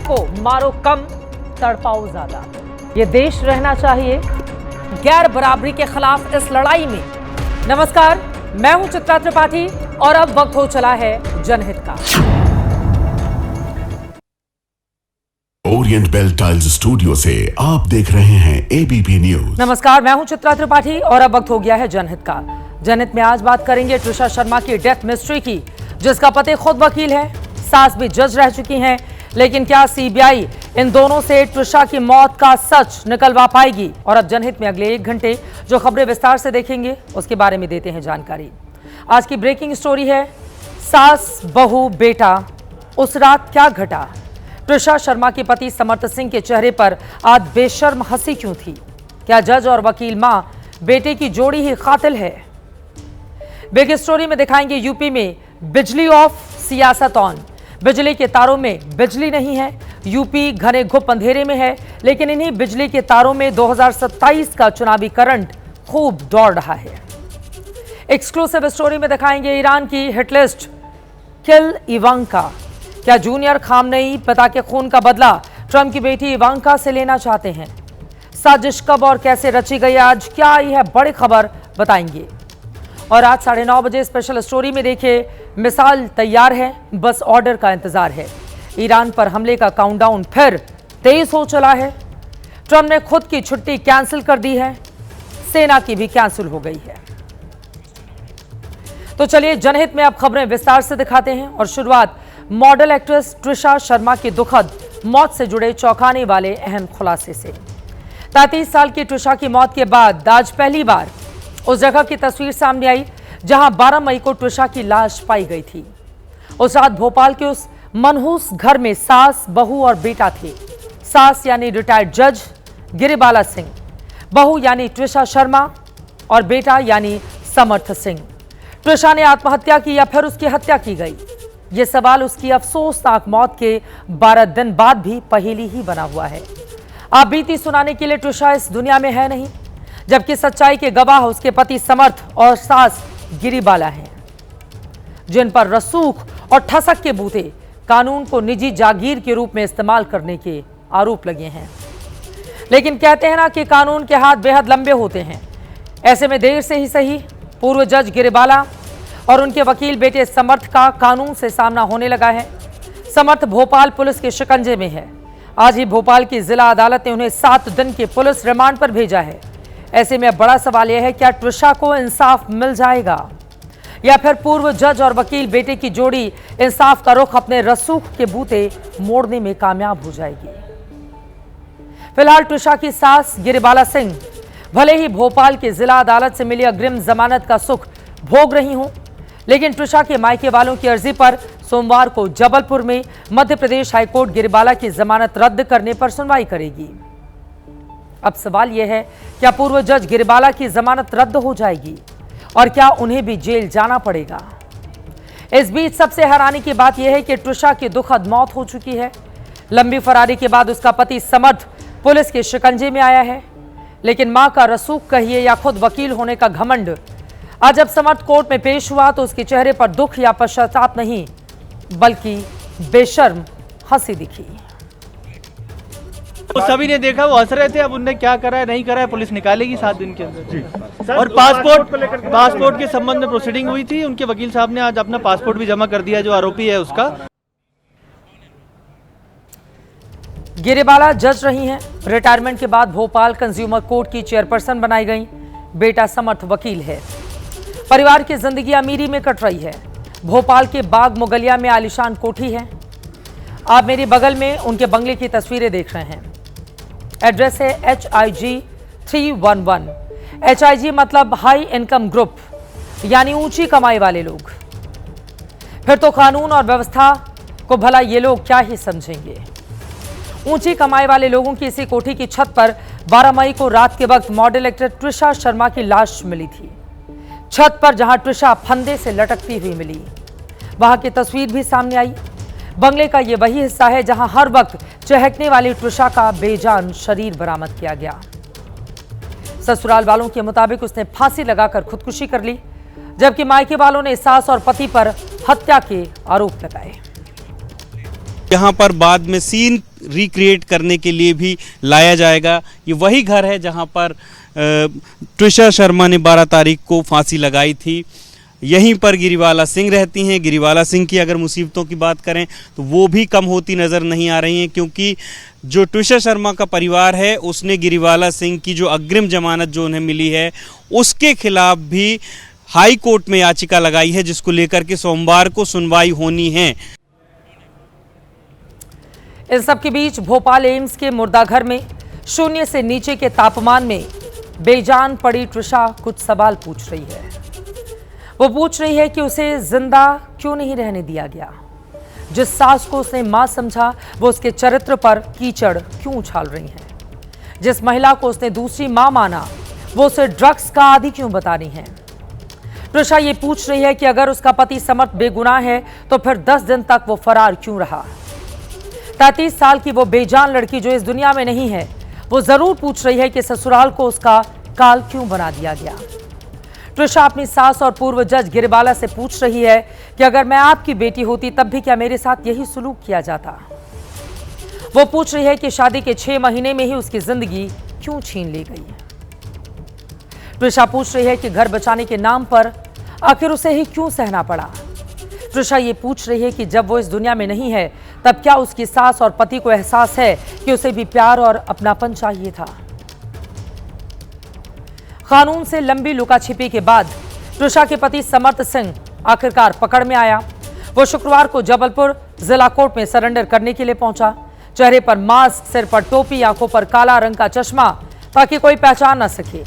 को मारो कम, तड़पाओ ज्यादा। ये देश रहना चाहिए गैर बराबरी के खिलाफ इस लड़ाई में। नमस्कार, मैं हूं चित्रा त्रिपाठी और अब वक्त हो चला है जनहित का। ओरिएंट बेल टाइल्स स्टूडियो से आप देख रहे हैं एबीपी न्यूज। नमस्कार, मैं हूं चित्रा त्रिपाठी और अब वक्त हो गया है जनहित का। जनहित में आज बात करेंगे ट्रिशा शर्मा की डेथ मिस्ट्री की, जिसका पति खुद वकील है, सास भी जज रह चुकी हैं। लेकिन क्या सीबीआई इन दोनों से ट्रिशा की मौत का सच निकलवा पाएगी? और अब जनहित में अगले 1 घंटे जो खबरें विस्तार से देखेंगे उसके बारे में देते हैं जानकारी। आज की ब्रेकिंग स्टोरी है, सास बहू बेटा, उस रात क्या घटा? ट्रिशा शर्मा के पति समर्थ सिंह के चेहरे पर आज बेशर्म हंसी क्यों थी? क्या जज और वकील मां बेटे की जोड़ी ही कातिल है? बिग स्टोरी में दिखाएंगे यूपी में बिजली ऑफ, सियासत ऑन। बिजली के तारों में बिजली नहीं है, यूपी घने घुप अंधेरे में है, लेकिन इन्हीं बिजली के तारों में 2027 का चुनावी करंट खूब दौड़ रहा है। एक्सक्लूसिव स्टोरी में दिखाएंगे ईरान की हिटलिस्ट किल इवांका। क्या जूनियर खामनेई पिता के खून का बदला ट्रंप की बेटी इवांका से लेना चाहते हैं? साजिश कब और कैसे रची गई, आज क्या आई है बड़ी खबर, बताएंगे। और आज 9:30 बजे स्पेशल स्टोरी में देखिए, मिसाल तैयार है, बस ऑर्डर का इंतजार है। ईरान पर हमले का काउंटडाउन फिर तेज हो चला है। ट्रंप ने खुद की छुट्टी कैंसिल कर दी है, सेना की भी कैंसिल हो गई है। तो चलिए जनहित में अब खबरें विस्तार से दिखाते हैं और शुरुआत मॉडल एक्ट्रेस ट्रिशा शर्मा की दुखद मौत से जुड़े चौंकाने वाले अहम खुलासे से। 33 साल की ट्रिशा की मौत के बाद आज पहली बार उस जगह की तस्वीर सामने आई जहां 12 मई को ट्रिशा की लाश पाई गई थी। उस रात भोपाल के उस मनहूस घर में सास, बहू और बेटा थे। सास यानी रिटायर्ड जज गिरिबाला सिंह, बहू यानी ट्रिशा शर्मा और बेटा यानी समर्थ सिंह। ट्रिशा ने आत्महत्या की या फिर उसकी हत्या की गई? ये सवाल उसकी अफसोसनाक मौत के 12 दिन बाद भी पहेली ही बना हुआ है। आप बीती सुनाने के लिए ट्रिशा इस दुनिया में है नहीं, जबकि सच्चाई के गवाह उसके पति समर्थ और सास गिरिबाला हैं, जिन पर रसूख और ठसक के बूते कानून को निजी जागीर के रूप में इस्तेमाल करने के आरोप लगे हैं। लेकिन कहते हैं ना कि कानून के हाथ बेहद लंबे होते हैं। ऐसे में देर से ही सही पूर्व जज गिरिबाला और उनके वकील बेटे समर्थ का कानून से सामना होने लगा है। समर्थ भोपाल पुलिस के शिकंजे में है। आज ही भोपाल की जिला अदालत ने उन्हें 7 दिन के पुलिस रिमांड पर भेजा है। ऐसे में बड़ा सवाल यह है, क्या ट्रिशा को इंसाफ मिल जाएगा या फिर पूर्व जज और वकील बेटे की जोड़ी इंसाफ का रुख अपने रसूख के बूते मोड़ने में कामयाब हो जाएगी? फिलहाल ट्रिशा की सास गिरिबाला सिंह भले ही भोपाल की जिला अदालत से मिली अग्रिम जमानत का सुख भोग रही हूं, लेकिन ट्रिशा के मायके वालों की अर्जी पर सोमवार को जबलपुर में मध्य प्रदेश हाईकोर्ट गिरिबाला की जमानत रद्द करने पर सुनवाई करेगी। अब सवाल यह है, क्या पूर्व जज गिरिबाला की जमानत रद्द हो जाएगी और क्या उन्हें भी जेल जाना पड़ेगा? इस बीच सबसे हैरानी की बात यह है कि ट्रिशा की दुखद मौत हो चुकी है। लंबी फरारी के बाद उसका पति समर्थ पुलिस के शिकंजे में आया है, लेकिन मां का रसूख कहिए या खुद वकील होने का घमंड, आज जब समर्थ कोर्ट में पेश हुआ तो उसके चेहरे पर दुख या पश्चाताप नहीं बल्कि बेशर्म हंसी दिखी। तो सभी ने देखा, वो हंस रहे थे। अब उनने क्या करा है नहीं करा है पुलिस निकालेगी 7 दिन के अंदर। और पासपोर्ट के संबंध में प्रोसीडिंग हुई थी। उनके वकील साहब ने आज अपना पासपोर्ट भी जमा कर दिया, जो आरोपी है उसका। गिरिबाला जज रही हैं, रिटायरमेंट के बाद भोपाल कंज्यूमर कोर्ट की चेयरपर्सन बनाई गई। बेटा समर्थ वकील है। परिवार की जिंदगी अमीरी में कट रही है। भोपाल के बाग मुगलिया में आलीशान कोठी है। आप मेरे बगल में उनके बंगले की तस्वीरें देख रहे हैं। एड्रेस है HIG 311। HIG मतलब हाई इनकम ग्रुप, यानी ऊंची कमाई वाले लोग। फिर तो कानून और व्यवस्था को भला ये लोग क्या ही समझेंगे। ऊंची कमाई वाले लोगों की इसी कोठी की छत पर 12 मई को रात के वक्त मॉडल एक्टर ट्रिशा शर्मा की लाश मिली थी। छत पर जहां ट्रिशा फंदे से लटकती हुई मिली, वहां की तस्वीर भी सामने आई। बंगले का यह वही हिस्सा है जहां हर वक्त चहकने वाली ट्रिशा का बेजान शरीर बरामद किया गया। ससुराल वालों के मुताबिक उसने फांसी लगाकर खुदकुशी कर ली, जबकि मायके वालों ने सास और पति पर हत्या के आरोप लगाए। यहाँ पर बाद में सीन रिक्रिएट करने के लिए भी लाया जाएगा। ये वही घर है जहाँ पर ट्रिशा शर्मा ने 12 तारीख को फांसी लगाई थी। यहीं पर गिरिवाला सिंह रहती हैं। गिरिवाला सिंह की अगर मुसीबतों की बात करें तो वो भी कम होती नज़र नहीं आ रही हैं, क्योंकि जो ट्रिशा शर्मा का परिवार है उसने गिरिवाला सिंह की जो अग्रिम जमानत जो उन्हें मिली है उसके खिलाफ भी हाई कोर्ट में याचिका लगाई है, जिसको लेकर के सोमवार को सुनवाई होनी है। इस सब के बीच भोपाल एम्स के मुर्दाघर में शून्य से नीचे के तापमान में बेजान पड़ी ट्रिशा कुछ सवाल पूछ रही है। वो पूछ रही है कि उसे जिंदा क्यों नहीं रहने दिया गया। जिस सास को उसने मां समझा वो उसके चरित्र पर कीचड़ क्यों उछाल रही है। जिस महिला को उसने दूसरी मां माना वो उसे ड्रग्स का आदी क्यों बता रही है। ट्रिशा ये पूछ रही है कि अगर उसका पति समर्थ बेगुनाह है तो फिर 10 दिन तक वो फरार क्यों रहा। 33 साल की वो बेजान लड़की जो इस दुनिया में नहीं है वो जरूर पूछ रही है कि ससुराल को उसका काल क्यों बना दिया गया। ट्रिशा अपनी सास और पूर्व जज गिरिवाला से पूछ रही है कि अगर मैं आपकी बेटी होती तब भी क्या मेरे साथ यही सुलूक किया जाता। वो पूछ रही है कि शादी के 6 महीने में ही उसकी जिंदगी क्यों छीन ली गई। ट्रिशा पूछ रही है कि घर बचाने के नाम पर आखिर उसे ही क्यों सहना पड़ा। ट्रिशा ये पूछ रही है कि जब वो इस दुनिया में नहीं है तब क्या उसकी सास और पति को एहसास है कि उसे भी प्यार और अपनापन चाहिए था। कानून से लंबी लुकाछिपी के बाद ट्रिशा के पति समर्थ सिंह आखिरकार पकड़ में आया। वो शुक्रवार को जबलपुर जिला कोर्ट में सरेंडर करने के लिए पहुंचा। चेहरे पर मास्क, सिर पर टोपी, आंखों पर काला रंग का चश्मा ताकि कोई पहचान न सके।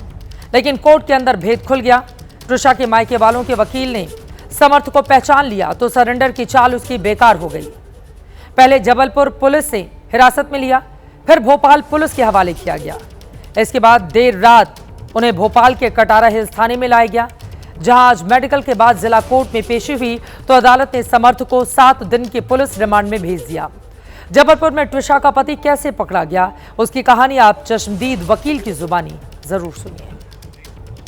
लेकिन कोर्ट के अंदर भेद खुल गया। ट्रिशा के मायके वालों के वकील ने समर्थ को पहचान लिया तो सरेंडर की चाल उसकी बेकार हो गई। पहले जबलपुर पुलिस से हिरासत में लिया, फिर भोपाल पुलिस के हवाले किया गया। इसके बाद देर रात उन्हें भोपाल के कटारा हिल्स थाने में लाया गया, जहां आज मेडिकल के बाद जिला कोर्ट में पेशी हुई तो अदालत ने समर्थ को 7 दिन के पुलिस रिमांड में भेज दिया। जबलपुर में ट्रिशा का पति कैसे पकड़ा गया उसकी कहानी आप चश्मदीद वकील की जुबानी जरूर सुनिए।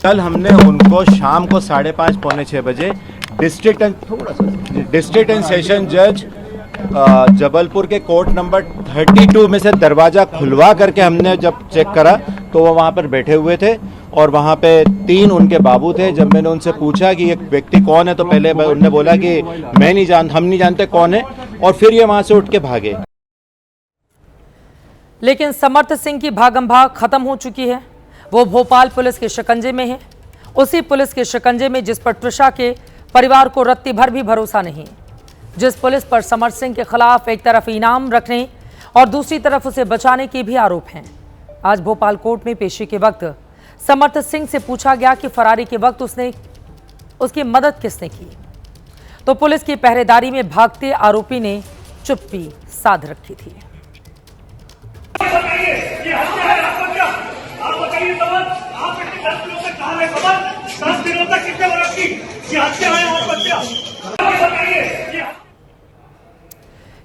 कल हमने उनको शाम को 5:30 पौने 6 बजे डिस्ट्रिक्ट एंड सेशन जज जबलपुर के कोर्ट नंबर 32 में से दरवाज़ा खुलवा करके हमने जब चेक करा तो वो वहाँ पर बैठे हुए थे और वहाँ पे 3 उनके बाबू थे। जब मैंने उनसे पूछा कि ये व्यक्ति कौन है तो पहले उन्होंने बोला कि हम नहीं जानते कौन है, और फिर ये वहाँ से उठ के भागे। लेकिन समर्थ सिंह की भागम भाग खत्म हो चुकी है। वो भोपाल पुलिस के शिकंजे में है, उसी पुलिस के शिकंजे में जिस पर ट्रिशा के परिवार को रत्ती भर भी भरोसा नहीं, जिस पुलिस पर समर्थ सिंह के खिलाफ एक तरफ इनाम रखने और दूसरी तरफ उसे बचाने के भी आरोप हैं। आज भोपाल कोर्ट में पेशी के वक्त समर्थ सिंह से पूछा गया कि फरारी के वक्त उसकी मदद किसने की, तो पुलिस की पहरेदारी में भागते आरोपी ने चुप्पी साध रखी थी।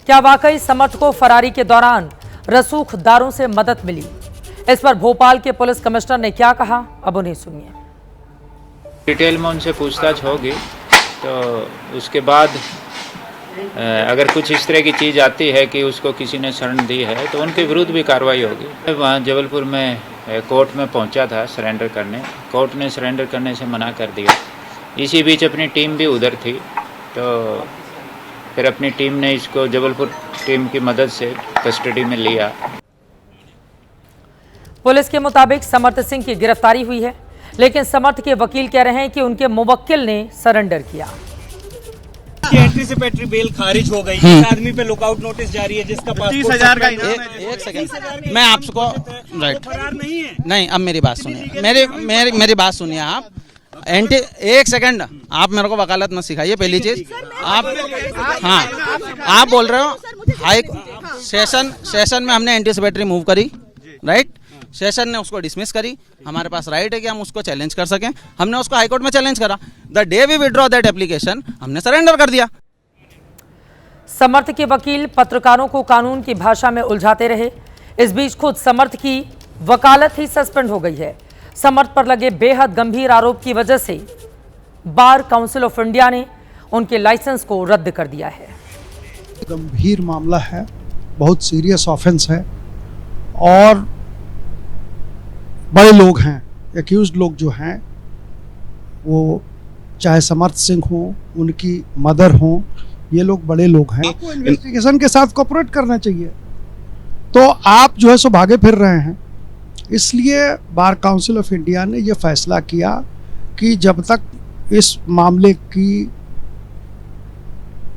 क्या वाकई समर्थ को फरारी के दौरान रसूखदारों से मदद मिली? इस पर भोपाल के पुलिस कमिश्नर ने क्या कहा, अब उन्हें सुनिए। डिटेल में उनसे पूछताछ होगी तो उसके बाद अगर कुछ इस तरह की चीज़ आती है कि उसको किसी ने शरण दी है तो उनके विरुद्ध भी कार्रवाई होगी। वहाँ जबलपुर में कोर्ट में पहुंचा था सरेंडर करने, कोर्ट ने सरेंडर करने से मना कर दिया। इसी बीच अपनी टीम भी उधर थी तो फिर अपनी टीम ने इसको जबलपुर टीम की मदद से कस्टडी में लिया। पुलिस के मुताबिक समर्थ सिंह की गिरफ्तारी हुई है, लेकिन समर्थ के वकील कह रहे हैं कि उनके मुवक्किल ने सरेंडर किया। एंटीसिपेटरी बेल खारिज हो गई, इस आदमी पे लुकआउट नोटिस जारी है जिसका 30,000 का इनाम है। एक सेकंड मैं आपको राइट फरार नहीं है। नहीं, अब मेरी बात सुनिए, मेरी बात सुनिए आप। एक सेकंड, आप मेरे को वकालत मत सिखाइए। पहली चीज आप आप बोल रहे हो हाई सेशन में हमने एंटीसिपेटरी मूव करी, राइट। सेशन ने उसको डिसमिस करी। हमारे पास राइट है कि हम उसको चैलेंज कर सकें। हमने उसको हाईकोर्ट में चैलेंज करा। The day we withdraw that application हमने सरेंडर कर दिया। समर्थ के वकील पत्रकारों को कानून की भाषा में उलझाते रहे। इस बीच खुद समर्थ की वकालत ही सस्पेंड हो गई है। समर्थ पर लगे बेहद गंभीर आरोप की वजह से बार काउंसिल ऑफ इंडिया ने उनके लाइसेंस को रद्द कर दिया है। गंभीर मामला है, बहुत सीरियस ऑफेंस है और बड़े लोग हैं, एक्यूज्ड लोग जो हैं वो चाहे समर्थ सिंह हो, उनकी मदर हो, ये लोग बड़े लोग हैं। आपको इन्वेस्टिगेशन के साथ कोऑपरेट करना चाहिए, तो आप जो है सो भागे फिर रहे हैं। इसलिए बार काउंसिल ऑफ इंडिया ने ये फैसला किया कि जब तक इस मामले की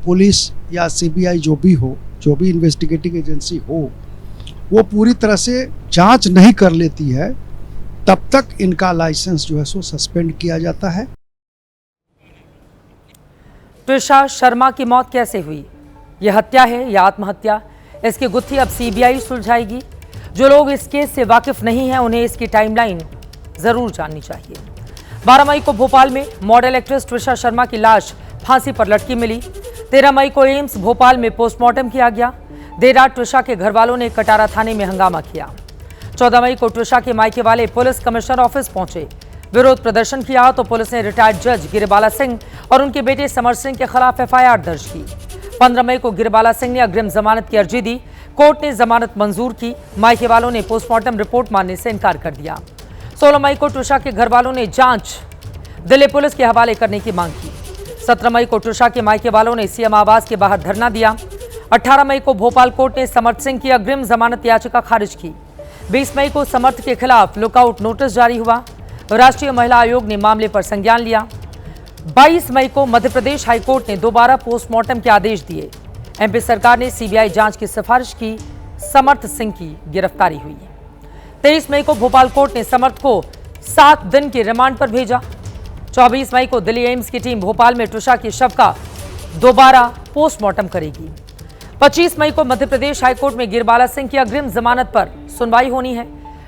पुलिस या सीबीआई जो भी इन्वेस्टिगेटिंग एजेंसी हो, वो पूरी तरह से जांच नहीं कर लेती है, तब तक इनका लाइसेंस जो है सो सस्पेंड किया जाता है। ट्रिशा शर्मा की मौत कैसे हुई? यह हत्या है या आत्महत्या? इसकी गुत्थी अब सीबीआई सुलझाएगी। जो लोग इस केस से वाकिफ नहीं हैं, उन्हें इसकी टाइमलाइन जरूर जाननी चाहिए। 12 मई को भोपाल में मॉडल एक्ट्रेस ट्रिशा शर्मा की लाश फांसी पर लटकी मिली। 13 मई को एम्स भोपाल में पोस्टमार्टम किया गया। देर रात ट्रिशा के घर वालों ने कटारा थाने में हंगामा किया। 14 मई को ट्रिशा के मायके वाले पुलिस कमिश्नर ऑफिस पहुंचे, विरोध प्रदर्शन किया तो पुलिस ने रिटायर्ड जज गिरिबाला सिंह और उनके बेटे समर सिंह के खिलाफ एफआईआर दर्ज की। 15 मई को गिरिबाला सिंह ने अग्रिम जमानत की अर्जी दी, कोर्ट ने जमानत मंजूर की। मायके वालों ने पोस्टमार्टम रिपोर्ट मानने से इनकार कर दिया। 16 मई को ट्रिशा के घर वालों ने जांच दिल्ली पुलिस के हवाले करने की मांग की। 17 मई को ट्रिशा के मायके वालों ने सीएम आवास के बाहर धरना दिया। 18 मई को भोपाल कोर्ट ने समर्थ सिंह की अग्रिम जमानत याचिका खारिज की। 20 मई को समर्थ के खिलाफ लुकआउट नोटिस जारी हुआ। राष्ट्रीय महिला आयोग ने मामले पर संज्ञान लिया। 22 मई को मध्य प्रदेश हाईकोर्ट ने दोबारा पोस्टमार्टम के आदेश दिए। एमपी सरकार ने सीबीआई जांच की सिफारिश की। समर्थ सिंह की गिरफ्तारी हुई। 23 मई को भोपाल कोर्ट ने समर्थ को 7 दिन के रिमांड पर भेजा। 24 मई को दिल्ली एम्स की टीम भोपाल में ट्रिशा के शव का दोबारा पोस्टमार्टम करेगी। 25 मई को मध्य प्रदेश हाईकोर्ट में गिरिबाला सिंह की अग्रिम जमानत पर सुनवाई होनी है।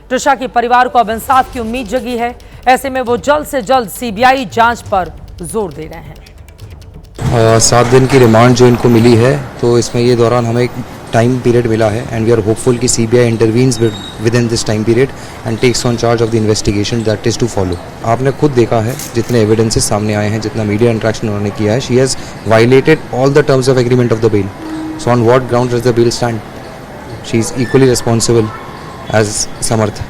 ट्रिशा के परिवार को अब इंसाफ की उम्मीद जगी है। ऐसे में वो जल्द से जल्द सीबीआई जांच पर जोर दे रहे हैं। 7 दिन की रिमांड जो इनको मिली है, तो इसमें ये दौरान हमें एक टाइम पीरियड मिला है एंड वी आर होपफुल कि CBI intervenes within this time period and takes on charge of the investigation that is to follow. आपने खुद देखा है जितने एविडेंसेस सामने आए हैं, जितना मीडिया इंटरेक्शन उन्होंने किया है, she has violated all the terms of agreement of the bail. So on what ground does the bail stand? She is equally responsible as Samarth.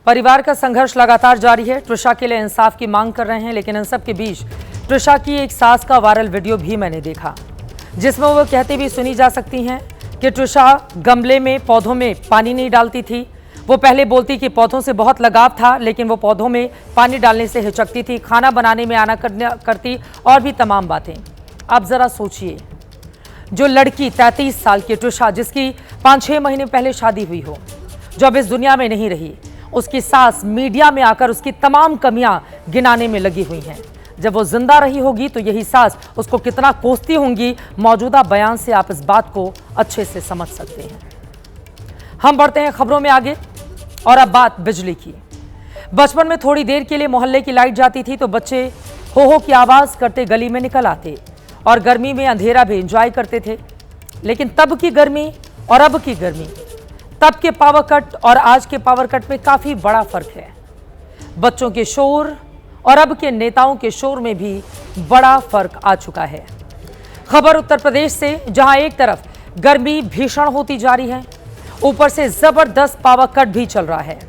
परिवार का संघर्ष लगातार जारी है। ट्रिशा के लिए इंसाफ की मांग कर रहे हैं, लेकिन इन सब के बीच ट्रिशा की एक सास का वायरल वीडियो भी मैंने देखा, जिसमें वो कहते भी सुनी जा सकती हैं कि ट्रिशा गमले में पौधों में पानी नहीं डालती थी। वो पहले बोलती कि पौधों से बहुत लगाव था, लेकिन वो पौधों में पानी डालने से हिचकती थी, खाना बनाने में आना करती और भी तमाम बातें। आप ज़रा सोचिए, जो लड़की 33 साल की ट्रिशा, जिसकी 5-6 महीने पहले शादी हुई हो, जो अब इस दुनिया में नहीं रही, उसकी सास मीडिया में आकर उसकी तमाम कमियां गिनाने में लगी हुई हैं। जब वो जिंदा रही होगी तो यही सास उसको कितना कोसती होंगी, मौजूदा बयान से आप इस बात को अच्छे से समझ सकते हैं। हम बढ़ते हैं खबरों में आगे, और अब बात बिजली की। बचपन में थोड़ी देर के लिए मोहल्ले की लाइट जाती थी तो बच्चे हो की आवाज़ करते गली में निकल आते और गर्मी में अंधेरा भी एंजॉय करते थे। लेकिन तब की गर्मी और अब की गर्मी, तब के पावर कट और आज के पावर कट में काफ़ी बड़ा फर्क है। बच्चों के शोर और अब के नेताओं के शोर में भी बड़ा फर्क आ चुका है। खबर उत्तर प्रदेश से, जहां एक तरफ गर्मी भीषण होती जा रही है, ऊपर से जबरदस्त पावर कट भी चल रहा है।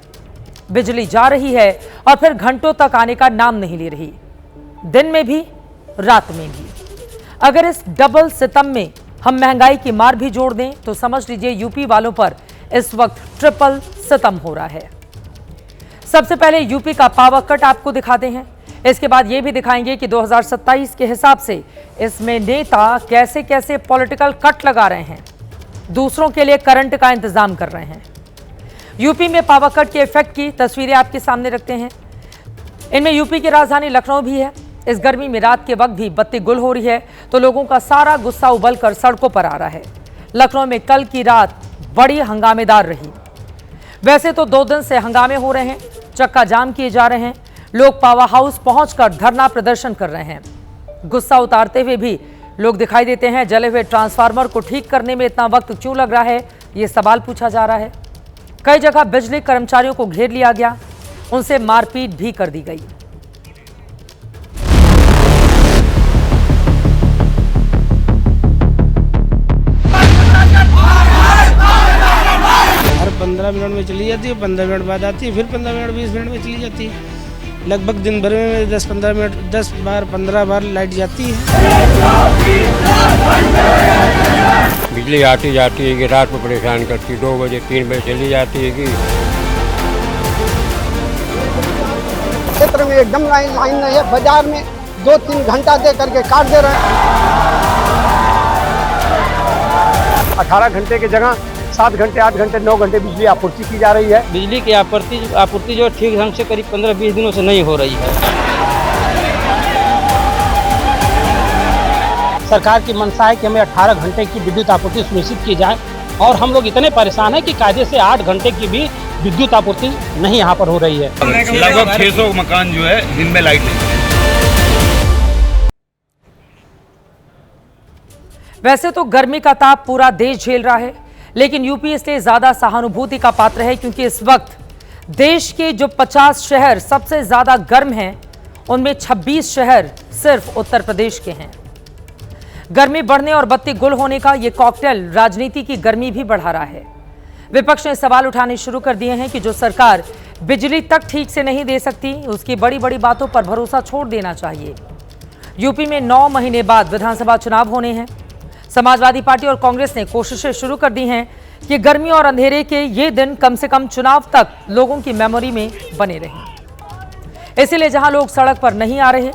बिजली जा रही है और फिर घंटों तक आने का नाम नहीं ले रही, दिन में भी रात में भी। अगर इस डबल सितम में हम महंगाई की मार भी जोड़ दें तो समझ लीजिए यूपी वालों पर इस वक्त ट्रिपल सितम हो रहा है। सबसे पहले यूपी का पावर कट आपको दिखाते हैं, इसके बाद ये भी दिखाएंगे कि 2027 के हिसाब से इसमें नेता कैसे कैसे पॉलिटिकल कट लगा रहे हैं, दूसरों के लिए करंट का इंतजाम कर रहे हैं। यूपी में पावर कट के इफेक्ट की तस्वीरें आपके सामने रखते हैं। इनमें यूपी की राजधानी लखनऊ भी है। इस गर्मी में रात के वक्त भी बत्ती गुल हो रही है तो लोगों का सारा गुस्सा उबल कर सड़कों पर आ रहा है। लखनऊ में कल की रात बड़ी हंगामेदार रही। वैसे तो 2 दिन से हंगामे हो रहे हैं, चक्का जाम किए जा रहे हैं, लोग पावर हाउस पहुंचकर धरना प्रदर्शन कर रहे हैं। गुस्सा उतारते हुए भी लोग दिखाई देते हैं। जले हुए ट्रांसफार्मर को ठीक करने में इतना वक्त क्यों लग रहा है, ये सवाल पूछा जा रहा है। कई जगह बिजली कर्मचारियों को घेर लिया गया, उनसे मारपीट भी कर दी गई। 15 मिनट में चली जाती है, 15 मिनट बाद आती है, फिर 15 मिनट 20 मिनट में चली जाती है। लगभग दिन भर में 10-15 मिनट 10 बार 15 बार लाइट जाती है। बिजली आती जाती है कि रात को परेशान करती, 2 बजे 3 बजे चली जाती है कि क्षेत्र में एकदम लाइन नहीं है। बाजार में 2-3 घंटा दे करके काट दे रहे हैं। 18 घंटे की जगह 7 घंटे 8 घंटे 9 घंटे बिजली आपूर्ति की जा रही है। बिजली की आपूर्ति जो ठीक ढंग से करीब 15-20 दिनों से नहीं हो रही है। सरकार की मंशा है कि हमें 18 घंटे की विद्युत आपूर्ति सुनिश्चित की जाए और हम लोग इतने परेशान हैं कि कायदे से 8 घंटे की भी विद्युत आपूर्ति नहीं यहाँ पर हो रही है। लगभग 600 मकान जो है दिन में लाइट नहीं है। वैसे तो गर्मी का ताप पूरा देश झेल रहा है, लेकिन यूपी इसलिए ज्यादा सहानुभूति का पात्र है क्योंकि इस वक्त देश के जो 50 शहर सबसे ज्यादा गर्म हैं, उनमें 26 शहर सिर्फ उत्तर प्रदेश के हैं। गर्मी बढ़ने और बत्ती गुल होने का ये कॉकटेल राजनीति की गर्मी भी बढ़ा रहा है। विपक्ष ने सवाल उठाने शुरू कर दिए हैं कि जो सरकार बिजली तक ठीक से नहीं दे सकती, उसकी बड़ी बड़ी बातों पर भरोसा छोड़ देना चाहिए। यूपी में 9 महीने बाद विधानसभा चुनाव होने हैं। समाजवादी पार्टी और कांग्रेस ने कोशिशें शुरू कर दी हैं कि गर्मी और अंधेरे के ये दिन कम से कम चुनाव तक लोगों की मेमोरी में बने रहें। इसीलिए जहां लोग सड़क पर नहीं आ रहे,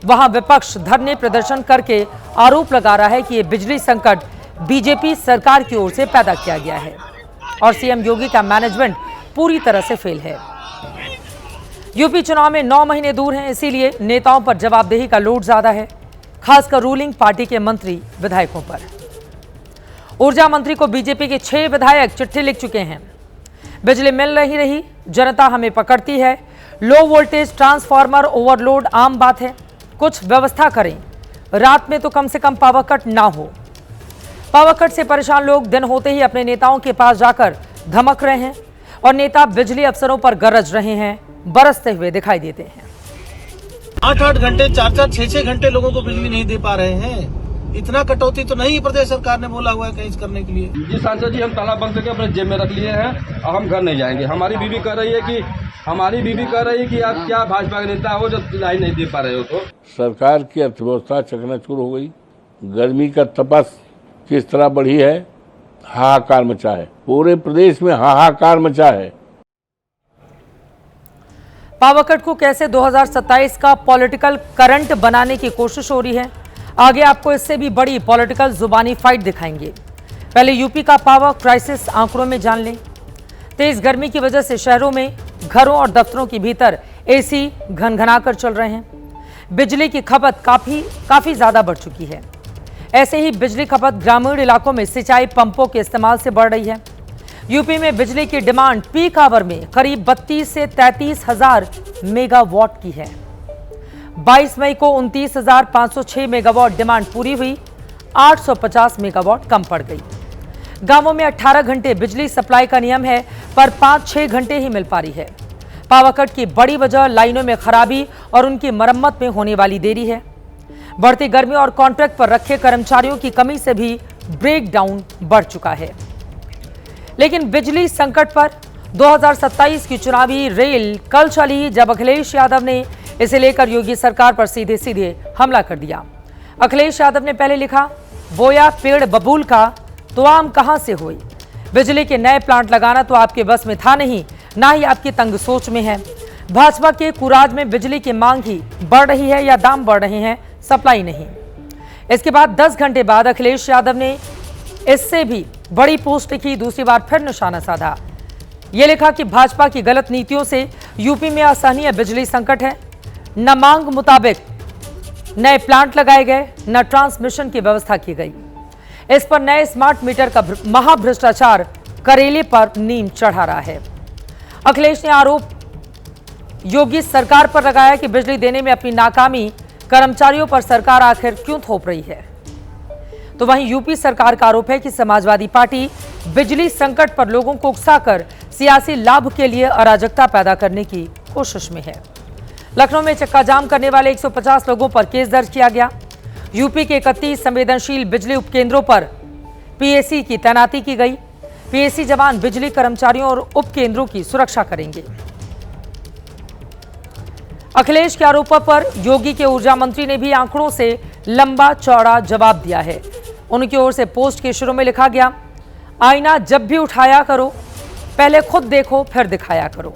वहां विपक्ष धरने प्रदर्शन करके आरोप लगा रहा है कि ये बिजली संकट बीजेपी सरकार की ओर से पैदा किया गया है और सीएम योगी का मैनेजमेंट पूरी तरह से फेल है। यूपी चुनाव में 9 महीने दूर हैं, इसीलिए नेताओं पर जवाबदेही का लोड ज्यादा है, खासकर रूलिंग पार्टी के मंत्री विधायकों पर। ऊर्जा मंत्री को बीजेपी के 6 विधायक चिट्ठी लिख चुके हैं। बिजली मिल नहीं रही, जनता हमें पकड़ती है, लो वोल्टेज ट्रांसफार्मर ओवरलोड आम बात है, कुछ व्यवस्था करें, रात में तो कम से कम पावर कट ना हो। पावर कट से परेशान लोग दिन होते ही अपने नेताओं के पास जाकर धमक रहे हैं और नेता बिजली अफसरों पर गरज रहे हैं, बरसते हुए दिखाई देते हैं। 8-8 घंटे 4-4 6-6 घंटे लोगों को बिजली नहीं दे पा रहे हैं। इतना कटौती तो नहीं प्रदेश सरकार ने बोला हुआ है कहीं करने के लिए। जी सांसद जी, हम ताला बंद करके अपने जेब में रख लिए हैं और हम घर नहीं जाएंगे। हमारी बीवी कह रही है कि आप क्या भाजपा के नेता हो जो लाइन नहीं दे पा रहे हो। तो सरकार की अर्थव्यवस्था चकनाचूर हो गई, गर्मी का तपस किस तरह बढ़ी है, हाहाकार मचा है, पूरे प्रदेश में हाहाकार मचा है। पावर कट को कैसे 2027 का पॉलिटिकल करंट बनाने की कोशिश हो रही है, आगे आपको इससे भी बड़ी पॉलिटिकल जुबानी फाइट दिखाएंगे। पहले यूपी का पावर क्राइसिस आंकड़ों में जान लें। तेज गर्मी की वजह से शहरों में घरों और दफ्तरों के भीतर एसी घनघनाकर चल रहे हैं। बिजली की खपत काफी ज्यादा बढ़ चुकी है। ऐसे ही बिजली खपत ग्रामीण इलाकों में सिंचाई पंपों के इस्तेमाल से बढ़ रही है। यूपी में बिजली की डिमांड पीक आवर में करीब 32 से 33 हजार मेगावाट की है। 22 मई को 29,506 मेगावाट डिमांड पूरी हुई, 850 मेगावाट कम पड़ गई। गांवों में 18 घंटे बिजली सप्लाई का नियम है, पर 5-6 घंटे ही मिल पा रही है। पावर कट की बड़ी वजह लाइनों में खराबी और उनकी मरम्मत में होने वाली देरी है। बढ़ती गर्मी और कॉन्ट्रैक्ट पर रखे कर्मचारियों की कमी से भी ब्रेक डाउन बढ़ चुका है। लेकिन बिजली संकट पर 2027 की चुनावी रेल कल चली, जब अखिलेश यादव ने इसे लेकर योगी सरकार पर सीधे सीधे हमला कर दिया। अखिलेश यादव ने पहले लिखा, बोया पेड़ बबूल का तो आम कहां से हुई। बिजली के नए प्लांट लगाना तो आपके बस में था नहीं, ना ही आपकी तंग सोच में है। भाजपा के कुराज में बिजली की मांग ही बढ़ रही है या दाम बढ़ रहे हैं, सप्लाई नहीं। इसके बाद 10 घंटे बाद अखिलेश यादव ने इससे भी बड़ी पोस्ट लिखी, दूसरी बार फिर निशाना साधा। यह लिखा कि भाजपा की गलत नीतियों से यूपी में असहनीय बिजली संकट है। न मांग मुताबिक नए प्लांट लगाए गए, न ट्रांसमिशन की व्यवस्था की गई। इस पर नए स्मार्ट मीटर का महाभ्रष्टाचार करेले पर नीम चढ़ा रहा है। अखिलेश ने आरोप योगी सरकार पर लगाया कि बिजली देने में अपनी नाकामी कर्मचारियों पर सरकार आखिर क्यों थोप रही है। तो वहीं यूपी सरकार का आरोप है कि समाजवादी पार्टी बिजली संकट पर लोगों को उकसाकर सियासी लाभ के लिए अराजकता पैदा करने की कोशिश में है। लखनऊ में चक्का जाम करने वाले 150 लोगों पर केस दर्ज किया गया। यूपी के 31 संवेदनशील बिजली उपकेंद्रों पर पीएसी की तैनाती की गई। पीएसी जवान बिजली कर्मचारियों और उपकेंद्रों की सुरक्षा करेंगे। अखिलेश के आरोपों पर योगी के ऊर्जा मंत्री ने भी आंकड़ों से लंबा चौड़ा जवाब दिया है। उनकी ओर से पोस्ट के शुरू में लिखा गया, आईना जब भी उठाया करो, पहले खुद देखो फिर दिखाया करो।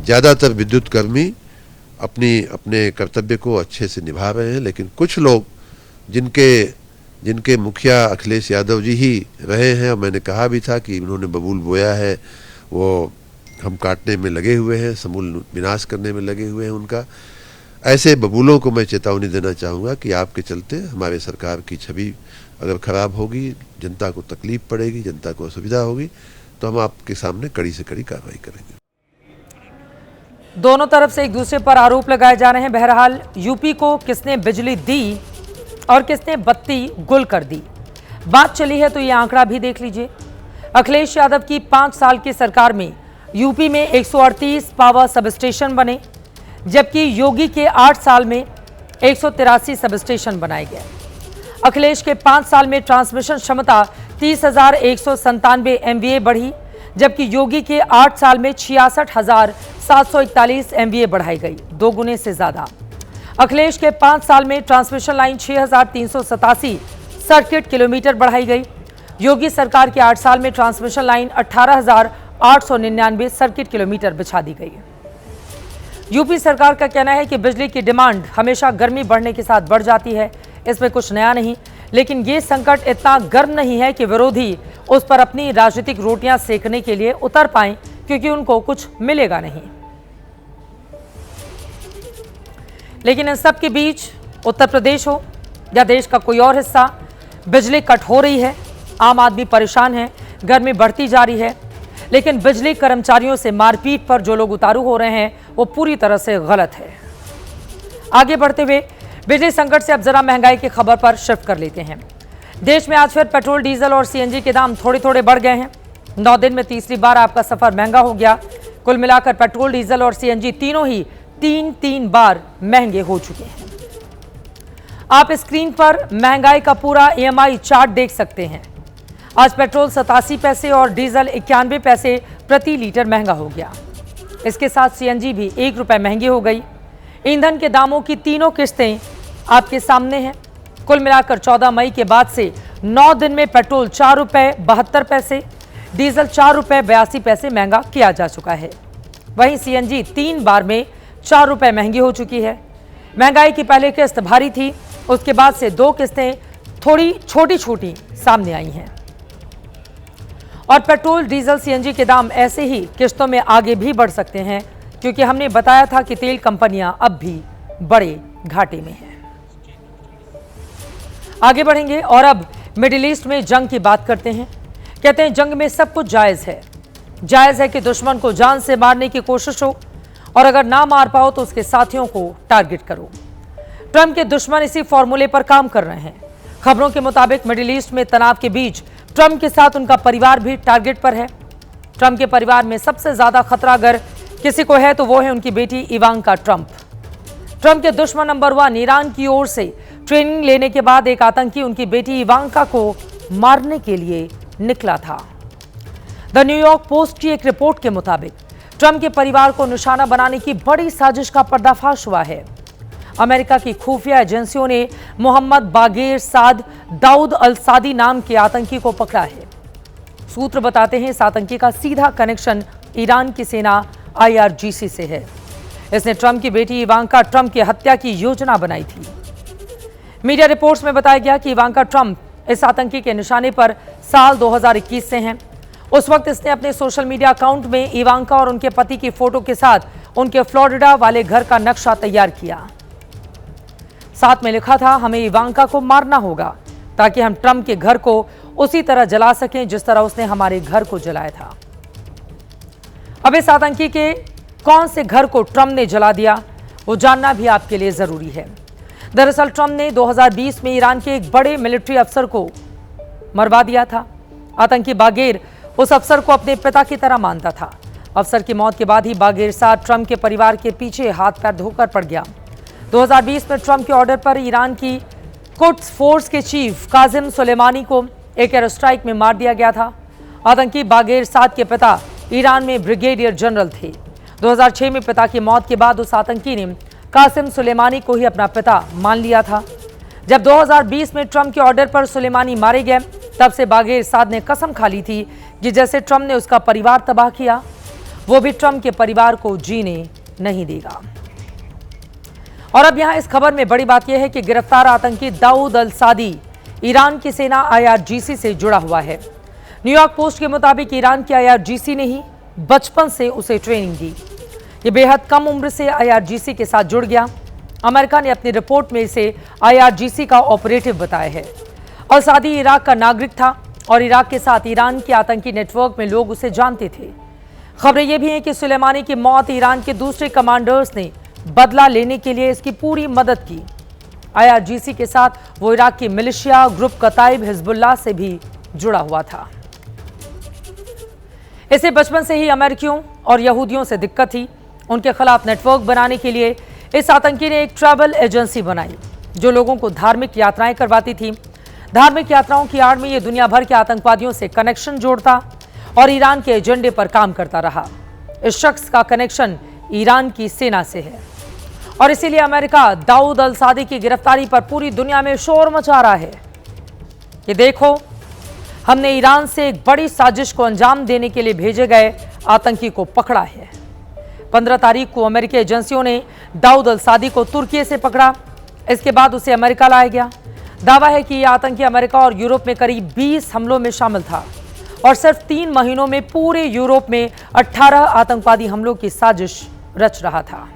ज्यादातर विद्युत कर्मी अपने कर्तव्य को अच्छे से निभा रहे हैं, लेकिन कुछ लोग जिनके मुखिया अखिलेश यादव जी ही रहे हैं, और मैंने कहा भी था कि उन्होंने बबूल बोया है, वो हम काटने में लगे हुए हैं, समूल विनाश करने में लगे हुए हैं उनका। ऐसे बबूलों को मैं चेतावनी देना चाहूँगा कि आपके चलते हमारे सरकार की छवि अगर खराब होगी, जनता को तकलीफ पड़ेगी, जनता को असुविधा होगी, तो हम आपके सामने कड़ी से कड़ी कार्रवाई करेंगे। दोनों तरफ से एक दूसरे पर आरोप लगाए जा रहे हैं। बहरहाल यूपी को किसने बिजली दी और किसने बत्ती गुल कर दी, बात चली है तो ये आंकड़ा भी देख लीजिए। अखिलेश यादव की 5 साल की सरकार में यूपी में 138 पावर सब स्टेशन बने, जबकि योगी के 8 साल में 183 सब स्टेशन बनाए गए। अखिलेश के 5 साल में ट्रांसमिशन क्षमता 30,197 MVA बढ़ी, जबकि योगी के 8 साल में 66,741 MVA बढ़ाई गई, 2 गुने से ज्यादा। अखिलेश के 5 साल में ट्रांसमिशन लाइन 6,387 सर्किट किलोमीटर बढ़ाई गई। योगी सरकार के 8 साल में ट्रांसमिशन लाइन 18,899 सर्किट किलोमीटर बिछा दी गई। यूपी सरकार का कहना है कि बिजली की डिमांड हमेशा गर्मी बढ़ने के साथ बढ़ जाती है, इसमें कुछ नया नहीं, लेकिन ये संकट इतना गर्म नहीं है कि विरोधी उस पर अपनी राजनीतिक रोटियां सेकने के लिए उतर पाएं, क्योंकि उनको कुछ मिलेगा नहीं। लेकिन इन सब के बीच उत्तर प्रदेश हो या देश का कोई और हिस्सा, बिजली कट हो रही है, आम आदमी परेशान है, गर्मी बढ़ती जा रही है, लेकिन बिजली कर्मचारियों से मारपीट पर जो लोग उतारू हो रहे हैं वो पूरी तरह से गलत है। आगे बढ़ते हुए बिजली संकट से अब जरा महंगाई की खबर पर शिफ्ट कर लेते हैं। देश में आज फिर पेट्रोल, डीजल और सीएनजी के दाम थोड़े थोड़े बढ़ गए हैं। 9 दिन में तीसरी बार आपका सफर महंगा हो गया। कुल मिलाकर पेट्रोल, डीजल और सीएनजी तीनों ही 3 बार महंगे हो चुके हैं। आप स्क्रीन पर महंगाई का पूरा EMI चार्ट देख सकते हैं। आज पेट्रोल 87 पैसे और डीजल 91 पैसे प्रति लीटर महंगा हो गया। इसके साथ सीएनजी भी 1 रुपये महंगी हो गई। ईंधन के दामों की तीनों किस्तें आपके सामने हैं। कुल मिलाकर 14 मई के बाद से 9 दिन में पेट्रोल 4 रुपये 72 पैसे, डीजल 4 रुपये 82 पैसे महंगा किया जा चुका है। वहीं सीएनजी 3 बार में 4 रुपये महंगी हो चुकी है। महंगाई की पहली किस्त भारी थी, उसके बाद से 2 किस्तें थोड़ी छोटी छोटी सामने आई हैं। और पेट्रोल, डीजल, सीएनजी के दाम ऐसे ही किस्तों में आगे भी बढ़ सकते हैं, क्योंकि हमने बताया था कि तेल कंपनियां अब भी बड़े घाटे में हैं। आगे बढ़ेंगे और अब मिडिल ईस्ट में जंग की बात करते हैं। कहते हैं जंग में सब कुछ जायज़ है। जायज़ है कि दुश्मन को जान से मारने की कोशिश हो, और अगर ना मार पाओ तो उसके साथियों को टारगेट करो। ट्रंप के दुश्मन इसी फॉर्मूले पर काम कर रहे हैं। खबरों के मुताबिक मिडिल ईस्ट में तनाव के बीच ट्रंप के साथ उनका परिवार भी टारगेट पर है। ट्रंप के परिवार में सबसे ज्यादा खतरा अगर किसी को है तो वो है उनकी बेटी इवांका ट्रंप। ट्रंप के दुश्मन नंबर 1 ईरान की ओर से ट्रेनिंग लेने के बाद एक आतंकी उनकी बेटी इवांका को मारने के लिए निकला था। द न्यूयॉर्क पोस्ट की एक रिपोर्ट के मुताबिक ट्रंप के परिवार को निशाना बनाने की बड़ी साजिश का पर्दाफाश हुआ है। अमेरिका की खुफिया एजेंसियों ने मोहम्मद बागेर साद दाऊद अल सादी नाम के आतंकी को पकड़ा है। सूत्र बताते हैं इस आतंकी का सीधा कनेक्शन ईरान की सेना IRGC से है। इसने ट्रंप की बेटी इवांका ट्रंप की हत्या की योजना बनाई थी। मीडिया रिपोर्ट्स में बताया गया कि इवांका ट्रंप इस आतंकी के निशाने पर साल 2021 से हैं। उस वक्त इसने अपने सोशल मीडिया अकाउंट में इवांका और उनके पति की फोटो के साथ उनके फ्लोरिडा वाले घर का नक्शा तैयार किया। साथ में लिखा था, हमें इवांका को मारना होगा ताकि हम ट्रंप के घर को उसी तरह जला सकें जिस तरह उसने हमारे घर को जलाया था। अब इस आतंकी के कौन से घर को ट्रंप ने जला दिया, वो जानना भी आपके लिए जरूरी है। दरअसल ट्रंप ने 2020 में ईरान के एक बड़े मिलिट्री अफसर को मरवा दिया था। आतंकी बागेर उस अफसर को अपने पिता की तरह मानता था। अफसर की मौत के बाद ही बागेर साद ट्रंप के परिवार के पीछे हाथ पैर धोकर पड़ गया। 2020 में ट्रंप के ऑर्डर पर ईरान की कुड्स फोर्स के चीफ काजिम सुलेमानी को एक एयर स्ट्राइक में मार दिया गया था। आतंकी बागेर साद के पिता ईरान में ब्रिगेडियर जनरल थे। 2006 में पिता की मौत के बाद उस आतंकी ने कासिम सुलेमानी को ही अपना पिता मान लिया था। जब 2020 में ट्रंप के ऑर्डर पर सुलेमानी मारे गए, तब से बागेर साद ने कसम खा ली थी कि जैसे ट्रंप ने उसका परिवार तबाह किया, वो भी ट्रंप के परिवार को जीने नहीं देगा। और अब यहां इस खबर में बड़ी बात यह है कि गिरफ्तार आतंकी दाऊद अल सादी ईरान की सेना IRGC से जुड़ा हुआ है। न्यूयॉर्क पोस्ट के मुताबिक ईरान की IRGC ने ही बचपन से उसे ट्रेनिंग दी। ये बेहद कम उम्र से IRGC के साथ जुड़ गया। अमेरिका ने अपनी रिपोर्ट में इसे IRGC का ऑपरेटिव बताया है। अल सादी इराक का नागरिक था और इराक के साथ ईरान के आतंकी नेटवर्क में लोग उसे जानते थे। खबरें यह भी हैं कि सुलेमानी की मौत ईरान के दूसरे कमांडर्स ने बदला लेने के लिए इसकी पूरी मदद की। IRGC के साथ वो इराक की मिलिशिया ग्रुप कताइब हिजबुल्लाह से भी जुड़ा हुआ था। इसे बचपन से ही अमेरिकियों और यहूदियों से दिक्कत थी। उनके खिलाफ नेटवर्क बनाने के लिए इस आतंकी ने एक ट्रैवल एजेंसी बनाई जो लोगों को धार्मिक यात्राएं करवाती थी। धार्मिक यात्राओं की आड़ में ये दुनिया भर के आतंकवादियों से कनेक्शन जोड़ता और ईरान के एजेंडे पर काम करता रहा। इस शख्स का कनेक्शन ईरान की सेना से है और इसीलिए अमेरिका दाऊद अल सादी की गिरफ्तारी पर पूरी दुनिया में शोर मचा रहा है कि देखो, हमने ईरान से एक बड़ी साजिश को अंजाम देने के लिए भेजे गए आतंकी को पकड़ा है। 15 तारीख को अमेरिकी एजेंसियों ने दाऊद अल सादी को तुर्की से पकड़ा। इसके बाद उसे अमेरिका लाया गया। दावा है कि यह आतंकी अमेरिका और यूरोप में करीब 20 हमलों में शामिल था और सिर्फ 3 महीनों में पूरे यूरोप में 18 आतंकवादी हमलों की साजिश रच रहा था।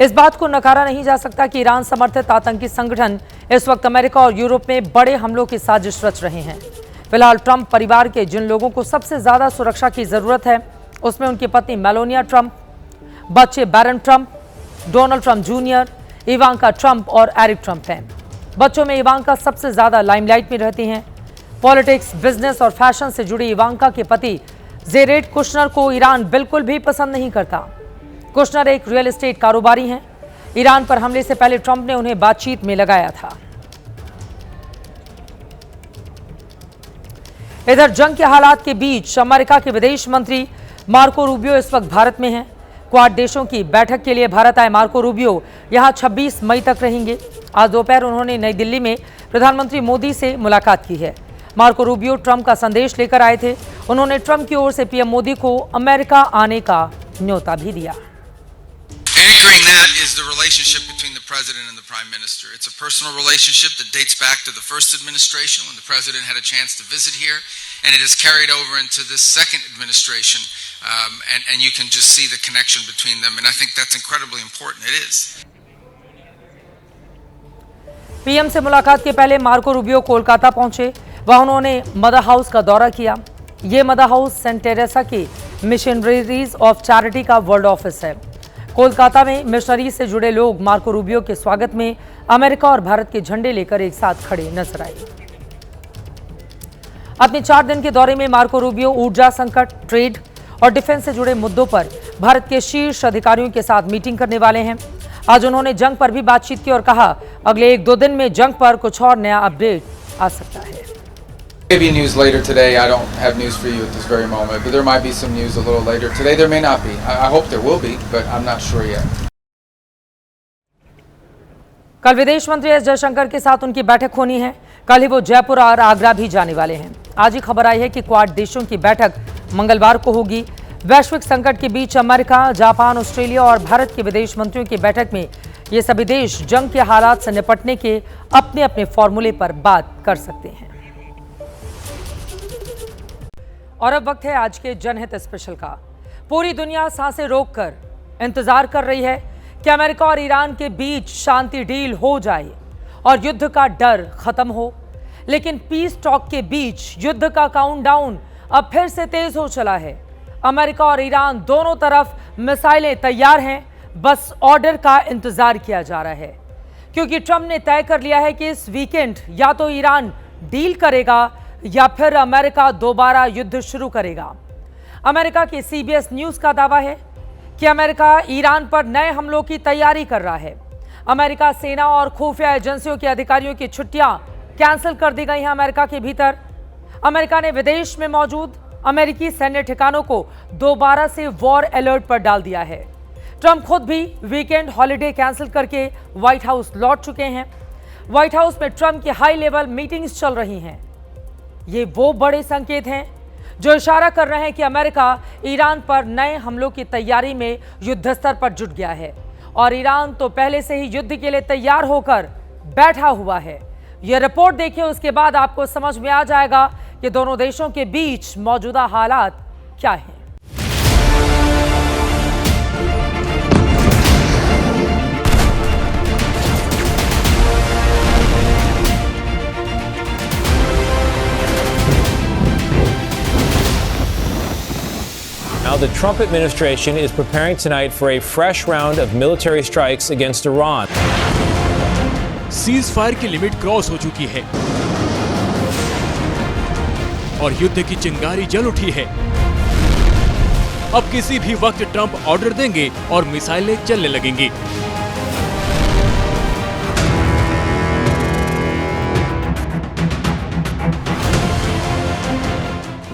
इस बात को नकारा नहीं जा सकता कि ईरान समर्थित आतंकी संगठन इस वक्त अमेरिका और यूरोप में बड़े हमलों की साजिश रच रहे हैं। फिलहाल ट्रंप परिवार के जिन लोगों को सबसे ज्यादा सुरक्षा की जरूरत है, उसमें उनकी पत्नी मेलानिया ट्रंप, बच्चे Barron Trump, Donald Trump junior, Ivanka Trump और एरिक ट्रंप हैं। बच्चों में इवांका सबसे ज्यादा लाइमलाइट में रहती हैं। पॉलिटिक्स, बिजनेस और फैशन से जुड़ी इवांका के पति जेरेड कुशनर को ईरान बिल्कुल भी पसंद नहीं करता। कुशनर एक रियल एस्टेट कारोबारी हैं। ईरान पर हमले से पहले ट्रंप ने उन्हें बातचीत में लगाया था। इधर जंग के हालात के बीच अमेरिका के विदेश मंत्री मार्को रूबियो इस वक्त भारत में हैं। क्वाड देशों की बैठक के लिए भारत आए मार्को रूबियो यहां 26 मई तक रहेंगे। आज दोपहर उन्होंने नई दिल्ली में प्रधानमंत्री मोदी से मुलाकात की है। मार्को रूबियो ट्रंप का संदेश लेकर आए थे। उन्होंने ट्रंप की ओर से पीएम मोदी को अमेरिका आने का न्योता भी दिया। Anchoring that is the relationship between the president and the prime minister. It's a personal relationship that dates back to the first administration when the president had a chance to visit here, and it has carried over into this second administration, and you can just see the connection between them, and I think that's incredibly important. It is. PM से मुलाकात के पहले Marco Rubio Kolkata पहुंचे। वहां उन्होंने mother house का दौरा किया। ये मदर हाउस सेंट टेरेसा की मिशनरीज ऑफ चैरिटी का वर्ल्ड ऑफिस है। कोलकाता में मिशनरी से जुड़े लोग मार्को रूबियो के स्वागत में अमेरिका और भारत के झंडे लेकर एक साथ खड़े नजर आए। अपने 4 दिन के दौरे में मार्को रूबियो ऊर्जा संकट, ट्रेड और डिफेंस से जुड़े मुद्दों पर भारत के शीर्ष अधिकारियों के साथ मीटिंग करने वाले हैं। आज उन्होंने जंग पर भी बातचीत की और कहा अगले 1-2 दिन में जंग पर कुछ और नया अपडेट आ सकता है। Maybe news later today. I don't have news for you at this very moment, but there might be some news a little later today. There may not be. I hope there will be, but I'm not sure yet. कल विदेश मंत्री S Jaishankar के साथ उनकी बैठक होनी है। कल ही वो जयपुर और आगरा भी जाने वाले हैं। आज ही खबर आई है कि क्वाड देशों की बैठक मंगलवार को होगी। वैश्विक संकट के बीच अमेरिका, जापान, ऑस्ट्रेलिया और भारत के विदेश मंत्रियों की बैठक में ये सभी देश जंग के हालात से निपटने के अपने अपने फॉर्मूले पर बात कर सकते हैं। और अब वक्त है आज के जनहित स्पेशल का। पूरी दुनिया सांसें रोककर इंतजार कर रही है कि अमेरिका और ईरान के बीच शांति डील हो जाए और युद्ध का डर खत्म हो। लेकिन पीस टॉक के बीच युद्ध का काउंटडाउन अब फिर से तेज हो चला है। अमेरिका और ईरान दोनों तरफ मिसाइलें तैयार हैं, बस ऑर्डर का इंतजार किया जा रहा है, क्योंकि ट्रंप ने तय कर लिया है कि इस वीकेंड या तो ईरान डील करेगा या फिर अमेरिका दोबारा युद्ध शुरू करेगा। अमेरिका की CBS न्यूज का दावा है कि अमेरिका ईरान पर नए हमलों की तैयारी कर रहा है। अमेरिका सेना और खुफिया एजेंसियों के अधिकारियों की छुट्टियां कैंसिल कर दी गई हैं अमेरिका के भीतर। अमेरिका ने विदेश में मौजूद अमेरिकी सैन्य ठिकानों को दोबारा से वॉर अलर्ट पर डाल दिया है। ट्रंप खुद भी वीकेंड हॉलिडे कैंसिल करके व्हाइट हाउस लौट चुके हैं। व्हाइट हाउस में ट्रंप की हाई लेवल मीटिंग्स चल रही हैं। ये वो बड़े संकेत हैं जो इशारा कर रहे हैं कि अमेरिका ईरान पर नए हमलों की तैयारी में युद्ध स्तर पर जुट गया है और ईरान तो पहले से ही युद्ध के लिए तैयार होकर बैठा हुआ है। यह रिपोर्ट देखिए, उसके बाद आपको समझ में आ जाएगा कि दोनों देशों के बीच मौजूदा हालात क्या हैं। Now, the Trump administration is preparing tonight for a fresh round of military strikes against Iran. Cease fire की लिमिट क्रॉस हो चुकी है और युद्ध की चिंगारी जल उठी है। अब किसी भी वक्त ट्रंप ऑर्डर देंगे और मिसाइलें चलने लगेंगी।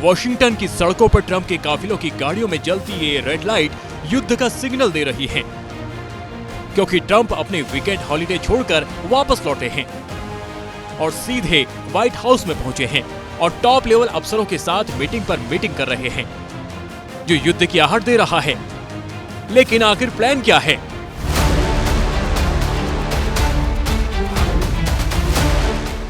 वॉशिंगटन की सड़कों पर ट्रंप के काफिलों की गाड़ियों में जलती ये रेड लाइट युद्ध का सिग्नल दे रही है, क्योंकि ट्रंप अपने वीकेंड हॉलिडे छोड़कर वापस लौटे हैं और सीधे व्हाइट हाउस में पहुंचे हैं और टॉप लेवल अफसरों के साथ मीटिंग पर मीटिंग कर रहे हैं, जो युद्ध की आहट दे रहा है। लेकिन आखिर प्लान क्या है?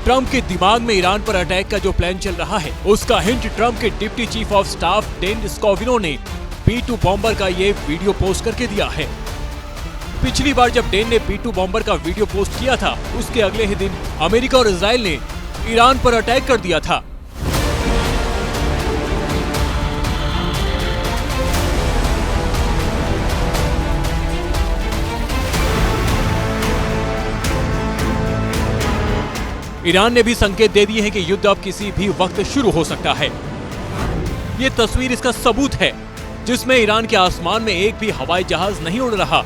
ट्रंप के दिमाग में ईरान पर अटैक का जो प्लान चल रहा है, उसका हिंट ट्रंप के deputy chief of staff Dan Scavino ने B-2 बॉम्बर का ये वीडियो पोस्ट करके दिया है। पिछली बार जब डेन ने B-2 बॉम्बर का वीडियो पोस्ट किया था, उसके अगले ही दिन अमेरिका और इजराइल ने ईरान पर अटैक कर दिया था। ईरान ने भी संकेत दे दिए हैं कि युद्ध अब किसी भी वक्त शुरू हो सकता है। ये तस्वीर इसका सबूत है, जिसमें ईरान के आसमान में एक भी हवाई जहाज नहीं उड़ रहा,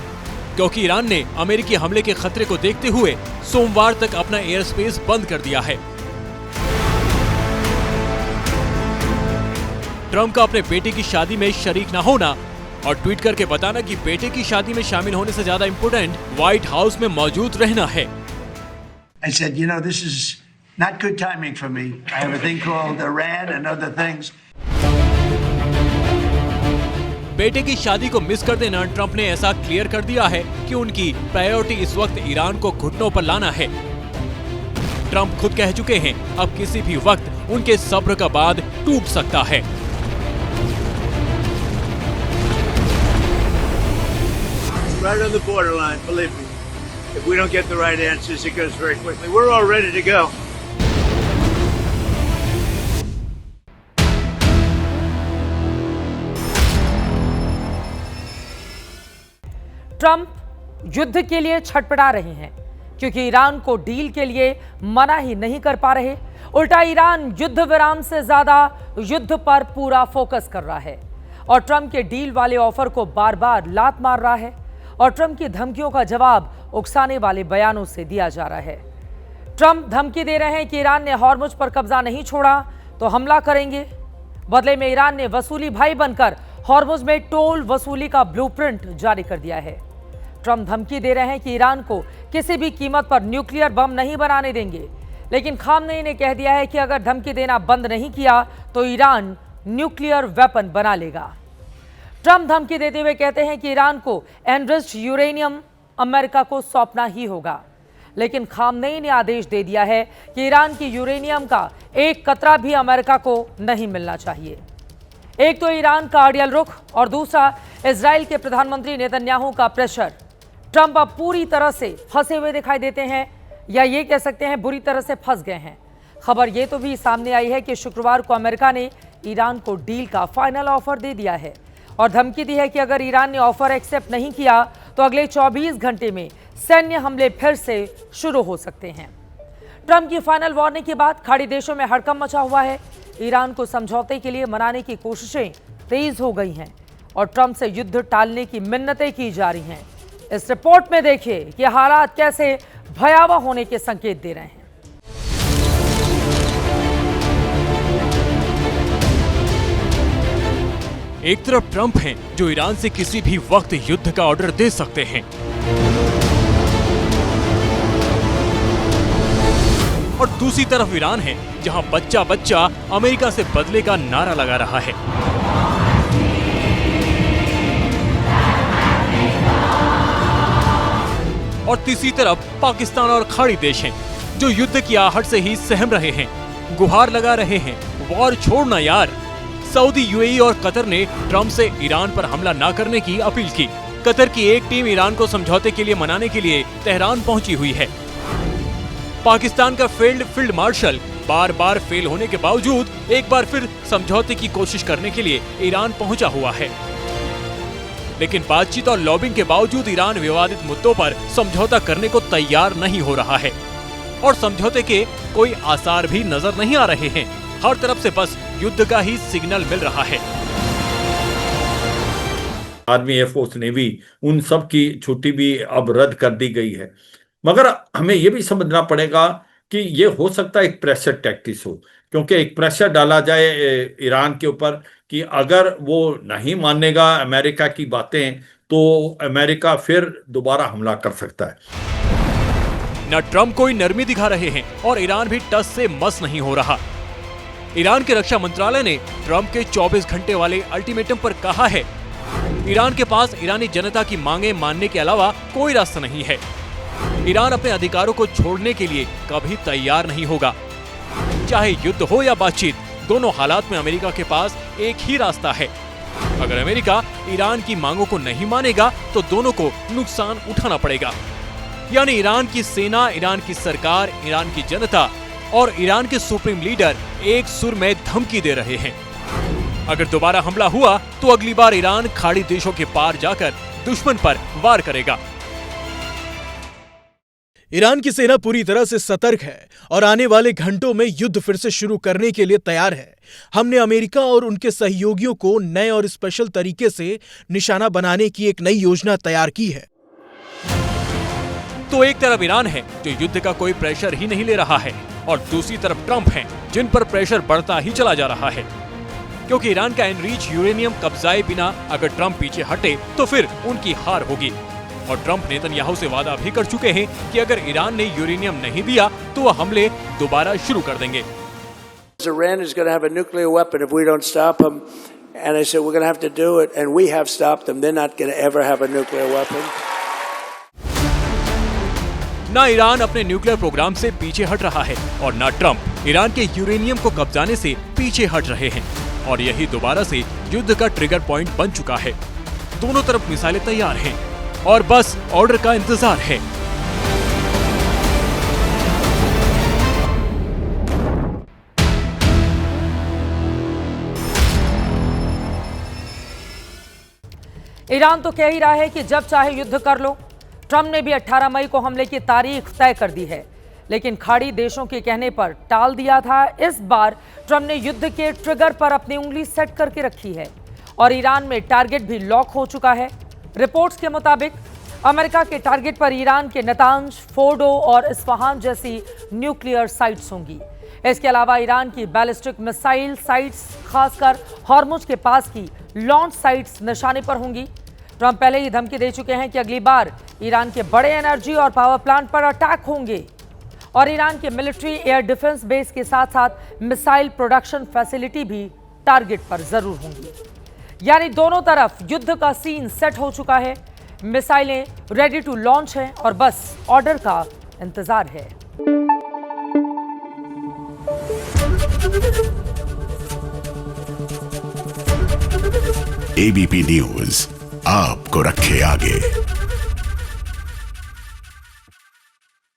क्योंकि ईरान ने अमेरिकी हमले के खतरे को देखते हुए सोमवार तक अपना एयर स्पेस बंद कर दिया है। ट्रंप का अपने बेटे की शादी में शरीक न होना और ट्वीट करके बताना कि बेटे की शादी में शामिल होने से ज्यादा इम्पोर्टेंट व्हाइट हाउस में मौजूद रहना है। I said, you know, this is not good timing for me. I have a thing called Iran and other things. बेटे की शादी को मिस कर देना ट्रंप ने ऐसा क्लियर कर दिया है कि उनकी प्रायोरिटी इस वक्त ईरान को घुटनों पर लाना है। ट्रंप खुद कह चुके हैं, अब किसी भी वक्त उनके सब्र का बांध टूट सकता है। Right on the borderline, believe me. If we don't get the right answers, it goes very quickly. We're all ready to go. Trump युद्ध के लिए छटपटा रहे हैं, क्योंकि ईरान को डील के लिए मना ही नहीं कर पा रहे। उल्टा ईरान युद्ध विराम से ज्यादा युद्ध पर पूरा फोकस कर रहा है और ट्रंप के डील वाले ऑफर को बार बार लात मार रहा है और ट्रंप की धमकियों का जवाब उकसाने वाले बयानों से दिया जा रहा है। ट्रंप धमकी दे रहे हैं कि ईरान ने हॉर्मुज पर कब्जा नहीं छोड़ा तो हमला करेंगे। बदले में ईरान ने वसूली भाई बनकर हॉर्मुज में टोल वसूली का ब्लूप्रिंट जारी कर दिया है। ट्रंप धमकी दे रहे हैं कि ईरान को किसी भी कीमत पर न्यूक्लियर बम नहीं बनाने देंगे, लेकिन खामनेई ने कह दिया है कि अगर धमकी देना बंद नहीं किया तो ईरान न्यूक्लियर वेपन बना लेगा। ट्रंप धमकी देते हुए कहते हैं कि ईरान को एनरिच्ड यूरेनियम अमेरिका को सौंपना ही होगा, लेकिन खामनेई ने आदेश दे दिया है कि ईरान की यूरेनियम का एक कतरा भी अमेरिका को नहीं मिलना चाहिए। एक तो ईरान का अड़ियल रुख और दूसरा इजराइल के प्रधानमंत्री नेतन्याहू का प्रेशर। ट्रंप अब पूरी तरह से फंसे हुए दिखाई देते हैं, या ये कह सकते हैं बुरी तरह से फंस गए हैं। खबर ये तो भी सामने आई है कि शुक्रवार को अमेरिका ने ईरान को डील का फाइनल ऑफर दे दिया है और धमकी दी है कि अगर ईरान ने ऑफर एक्सेप्ट नहीं किया तो अगले 24 घंटे में सैन्य हमले फिर से शुरू हो सकते हैं। ट्रंप की फाइनल वार्निंग के बाद खाड़ी देशों में हड़कंप मचा हुआ है। ईरान को समझौते के लिए मनाने की कोशिशें तेज हो गई हैं और ट्रंप से युद्ध टालने की मिन्नतें की जा रही हैं। इस रिपोर्ट में देखिए कि हालात कैसे भयावह होने के संकेत दे रहे हैं। एक तरफ ट्रंप हैं जो ईरान से किसी भी वक्त युद्ध का ऑर्डर दे सकते हैं, और दूसरी तरफ ईरान है जहां बच्चा बच्चा अमेरिका से बदले का नारा लगा रहा है। और तीसरी तरफ पाकिस्तान और खाड़ी देश हैं जो युद्ध की आहट से ही सहम रहे हैं, गुहार लगा रहे हैं, वॉर छोड़ना यार। सऊदी, यूएई और कतर ने ट्रंप से ईरान पर हमला न करने की अपील की। कतर की एक टीम ईरान को समझौते के लिए मनाने के लिए तेहरान पहुंची हुई है। पाकिस्तान का फील्ड मार्शल बार बार फेल होने के बावजूद एक बार फिर समझौते की कोशिश करने के लिए ईरान पहुंचा हुआ है। लेकिन बातचीत और लॉबिंग के बावजूद ईरान विवादित मुद्दों पर समझौता करने को तैयार नहीं हो रहा है और समझौते के कोई आसार भी नजर नहीं आ रहे हैं। हर तरफ से बस युद्ध का ही सिग्नल मिल रहा है। आर्मी, एयरफोर्स, नेवी, उन सब की छुट्टी भी अब रद्द कर दी गई है। मगर हमें यह भी समझना पड़ेगा कि ये हो सकता है एक प्रेशर टैक्टिक्स हो, क्योंकि एक प्रेशर डाला जाए ईरान के ऊपर कि अगर वो नहीं मानेगा अमेरिका की बातें तो अमेरिका फिर दोबारा हमला कर सकता है। न ट्रंप कोई नरमी दिखा रहे हैं और ईरान भी टस से मस नहीं हो रहा। ईरान के रक्षा मंत्रालय ने ट्रंप के 24 घंटे वाले अल्टीमेटम पर कहा है, ईरान के पास ईरानी जनता की मांगे मानने के अलावा कोई रास्ता नहीं है। ईरान अपने अधिकारों को छोड़ने के लिए कभी तैयार नहीं होगा। चाहे युद्ध हो या बातचीत, दोनों हालात में अमेरिका के पास एक ही रास्ता है। अगर अमेरिका ईरान की मांगों को नहीं मानेगा तो दोनों को नुकसान उठाना पड़ेगा। यानी ईरान की सेना, ईरान की सरकार, ईरान की जनता और ईरान के सुप्रीम लीडर एक सुर में धमकी दे रहे हैं। अगर दोबारा हमला हुआ तो अगली बार ईरान खाड़ी देशों के पार जाकर दुश्मन पर वार करेगा। ईरान की सेना पूरी तरह से सतर्क है और आने वाले घंटों में युद्ध फिर से शुरू करने के लिए तैयार है। हमने अमेरिका और उनके सहयोगियों को नए और स्पेशल तरीके से निशाना बनाने की एक नई योजना तैयार की है। तो एक तरफ ईरान है जो युद्ध का कोई प्रेशर ही नहीं ले रहा है और दूसरी तरफ ट्रंप हैं जिन पर प्रेशर बढ़ता ही चला जा रहा है, क्योंकि ईरान का एनरिच यूरेनियम कब्जाए बिना अगर ट्रंप पीछे हटे तो फिर उनकी हार होगी। और ट्रंप नेतन्याहू से वादा भी कर चुके हैं कि अगर ईरान ने यूरेनियम नहीं दिया तो वह हमले दोबारा शुरू कर देंगे। Iran is going to have a nuclear weapon if we don't stop them. And I said, we're going to have to do it. And we have stopped them. They're not going to ever have a nuclear weapon. ना Iran अपने nuclear programme से पीछे हट रहा है और ना Trump Iran के यूरेनियम को कब्जाने से पीछे हट रहे हैं। और यही दोबारा से युद्ध का ट्रिगर पॉइंट बन चुका है। दोनों तरफ मिसाइलें तैयार हैं और बस ऑर्डर का इंतजार है। ईरान तो कह ही रहा है कि जब चाहे युद्ध कर लो। ट्रंप ने भी 18 मई को हमले की तारीख तय कर दी है, लेकिन खाड़ी देशों के कहने पर टाल दिया था। इस बार ट्रंप ने युद्ध के ट्रिगर पर अपनी उंगली सेट करके रखी है और ईरान में टारगेट भी लॉक हो चुका है। रिपोर्ट्स के मुताबिक अमेरिका के टारगेट पर ईरान के नतांज, फोर्डो और इस्फहान जैसी न्यूक्लियर साइट्स होंगी। इसके अलावा ईरान की बैलिस्टिक मिसाइल साइट्स, खासकर हॉर्मुज के पास की लॉन्च साइट्स निशाने पर होंगी। ट्रंप पहले ही धमकी दे चुके हैं कि अगली बार ईरान के बड़े एनर्जी और पावर प्लांट पर अटैक होंगे और ईरान के मिलिट्री एयर डिफेंस बेस के साथ साथ मिसाइल प्रोडक्शन फैसिलिटी भी टारगेट पर जरूर होंगी। यानी दोनों तरफ युद्ध का सीन सेट हो चुका है। मिसाइलें रेडी टू लॉन्च हैं और बस ऑर्डर का इंतजार है। एबीपी न्यूज आपको रखे आगे।